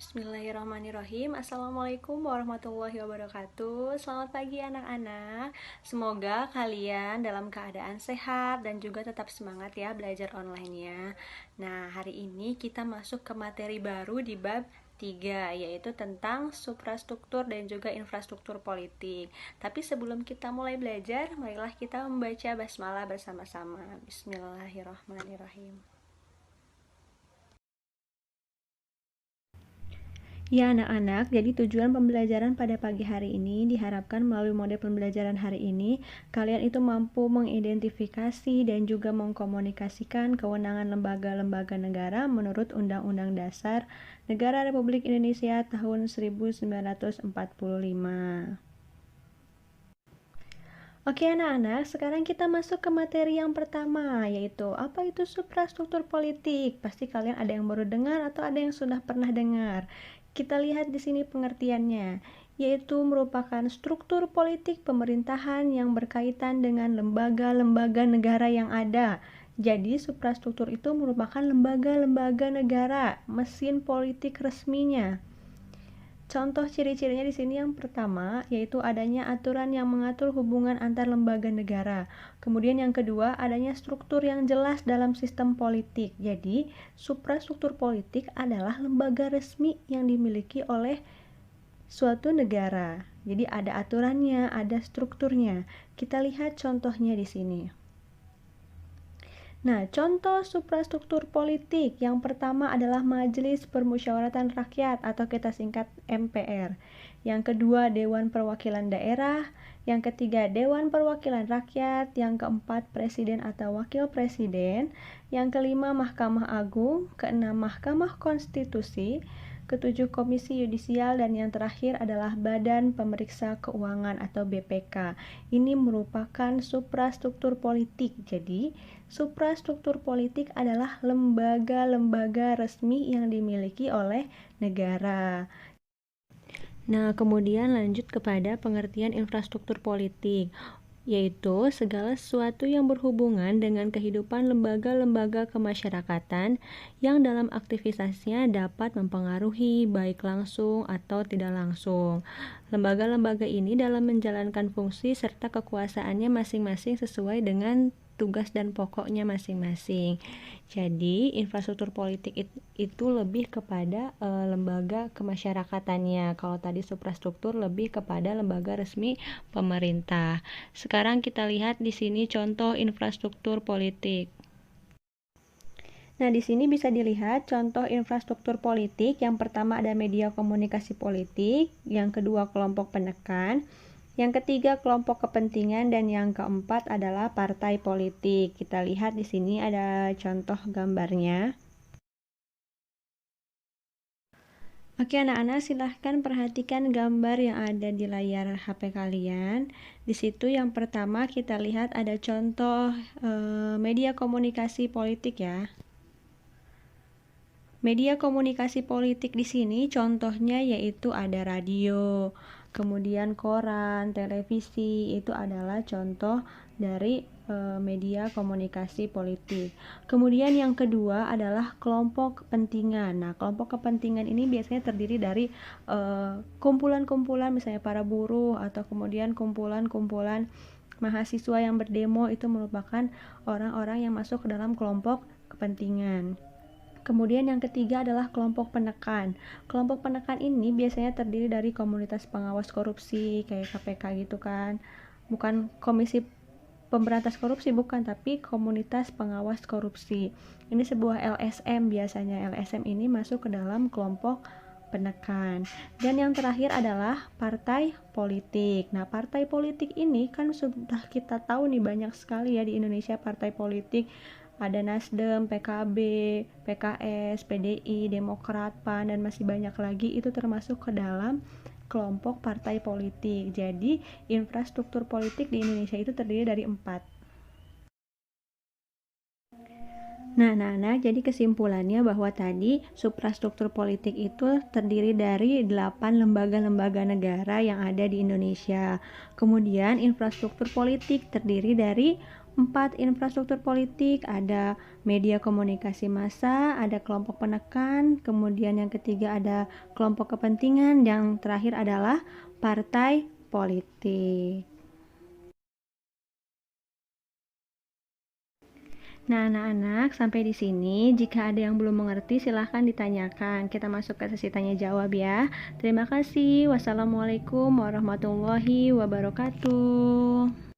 Bismillahirrahmanirrahim. Assalamualaikum warahmatullahi wabarakatuh. Selamat pagi anak-anak. Semoga kalian dalam keadaan sehat dan juga tetap semangat ya belajar online-nya. Nah, hari ini kita masuk ke materi baru di bab 3, yaitu tentang suprastruktur dan juga infrastruktur politik. Tapi sebelum kita mulai belajar, marilah kita membaca basmalah bersama-sama. Bismillahirrahmanirrahim. Ya anak-anak, jadi tujuan pembelajaran pada pagi hari ini diharapkan melalui model pembelajaran hari ini, kalian itu mampu mengidentifikasi dan juga mengkomunikasikan kewenangan lembaga-lembaga negara menurut Undang-Undang Dasar Negara Republik Indonesia tahun 1945. Oke anak-anak, sekarang kita masuk ke materi yang pertama, yaitu apa itu suprastruktur politik. Pasti kalian ada yang baru dengar atau ada yang sudah pernah dengar. Kita lihat di sini pengertiannya, yaitu merupakan struktur politik pemerintahan yang berkaitan dengan lembaga-lembaga negara yang ada. Jadi suprastruktur itu merupakan lembaga-lembaga negara, mesin politik resminya. Contoh ciri-cirinya di sini yang pertama yaitu adanya aturan yang mengatur hubungan antar lembaga negara. Kemudian yang kedua adanya struktur yang jelas dalam sistem politik. Jadi suprastruktur politik adalah lembaga resmi yang dimiliki oleh suatu negara. Jadi ada aturannya, ada strukturnya. Kita lihat contohnya di sini. Nah, contoh suprastruktur politik yang pertama adalah Majelis Permusyawaratan Rakyat atau kita singkat MPR. Yang kedua, Dewan Perwakilan Daerah. Yang ketiga, Dewan Perwakilan Rakyat. Yang keempat, Presiden atau Wakil Presiden. Yang kelima, Mahkamah Agung. Keenam, Mahkamah Konstitusi. Ketujuh, Komisi Yudisial, dan yang terakhir adalah Badan Pemeriksa Keuangan atau BPK. Ini merupakan suprastruktur politik. Jadi, suprastruktur politik adalah lembaga-lembaga resmi yang dimiliki oleh negara. Nah, kemudian lanjut kepada pengertian infrastruktur politik, yaitu segala sesuatu yang berhubungan dengan kehidupan lembaga-lembaga kemasyarakatan yang dalam aktivitasnya dapat mempengaruhi baik langsung atau tidak langsung. Lembaga-lembaga ini dalam menjalankan fungsi serta kekuasaannya masing-masing sesuai dengan tugas dan pokoknya masing-masing. Jadi, infrastruktur politik itu lebih kepada lembaga kemasyarakatannya. Kalau tadi suprastruktur lebih kepada lembaga resmi pemerintah. Sekarang kita lihat di sini contoh infrastruktur politik. Nah, di sini bisa dilihat contoh infrastruktur politik. Yang pertama ada media komunikasi politik, yang kedua kelompok penekan, yang ketiga kelompok kepentingan, dan yang keempat adalah partai politik. Kita lihat di sini ada contoh gambarnya. Oke anak-anak, silahkan perhatikan gambar yang ada di layar HP kalian. Di situ yang pertama kita lihat ada contoh media komunikasi politik ya. Media komunikasi politik di sini contohnya yaitu ada radio, kemudian koran, televisi, itu adalah contoh dari media komunikasi politik. Kemudian yang kedua adalah kelompok kepentingan. Nah, kelompok kepentingan ini biasanya terdiri dari kumpulan-kumpulan misalnya para buruh atau kemudian kumpulan-kumpulan mahasiswa yang berdemo, itu merupakan orang-orang yang masuk ke dalam kelompok kepentingan. Kemudian yang ketiga adalah kelompok penekan. Kelompok penekan ini biasanya terdiri dari komunitas pengawas korupsi kayak KPK gitu kan. Bukan komisi pemberantas korupsi, bukan, tapi komunitas pengawas korupsi. Ini sebuah LSM biasanya. LSM ini masuk ke dalam kelompok penekan. Dan yang terakhir adalah partai politik. Nah, partai politik ini kan sudah kita tahu nih, banyak sekali ya di Indonesia partai politik. Ada Nasdem, PKB, PKS, PDI, Demokrat, PAN, dan masih banyak lagi. Itu termasuk ke dalam kelompok partai politik. Jadi infrastruktur politik di Indonesia itu terdiri dari 4. Nah, jadi kesimpulannya bahwa tadi suprastruktur politik itu terdiri dari 8 lembaga-lembaga negara yang ada di Indonesia. Kemudian infrastruktur politik terdiri dari 4. Infrastruktur politik, ada media komunikasi massa, ada kelompok penekan, kemudian yang ketiga ada kelompok kepentingan, yang terakhir adalah partai politik. Nah, anak-anak, sampai di sini. Jika ada yang belum mengerti, silahkan ditanyakan. Kita masuk ke sesi tanya jawab ya. Terima kasih. Wassalamualaikum warahmatullahi wabarakatuh.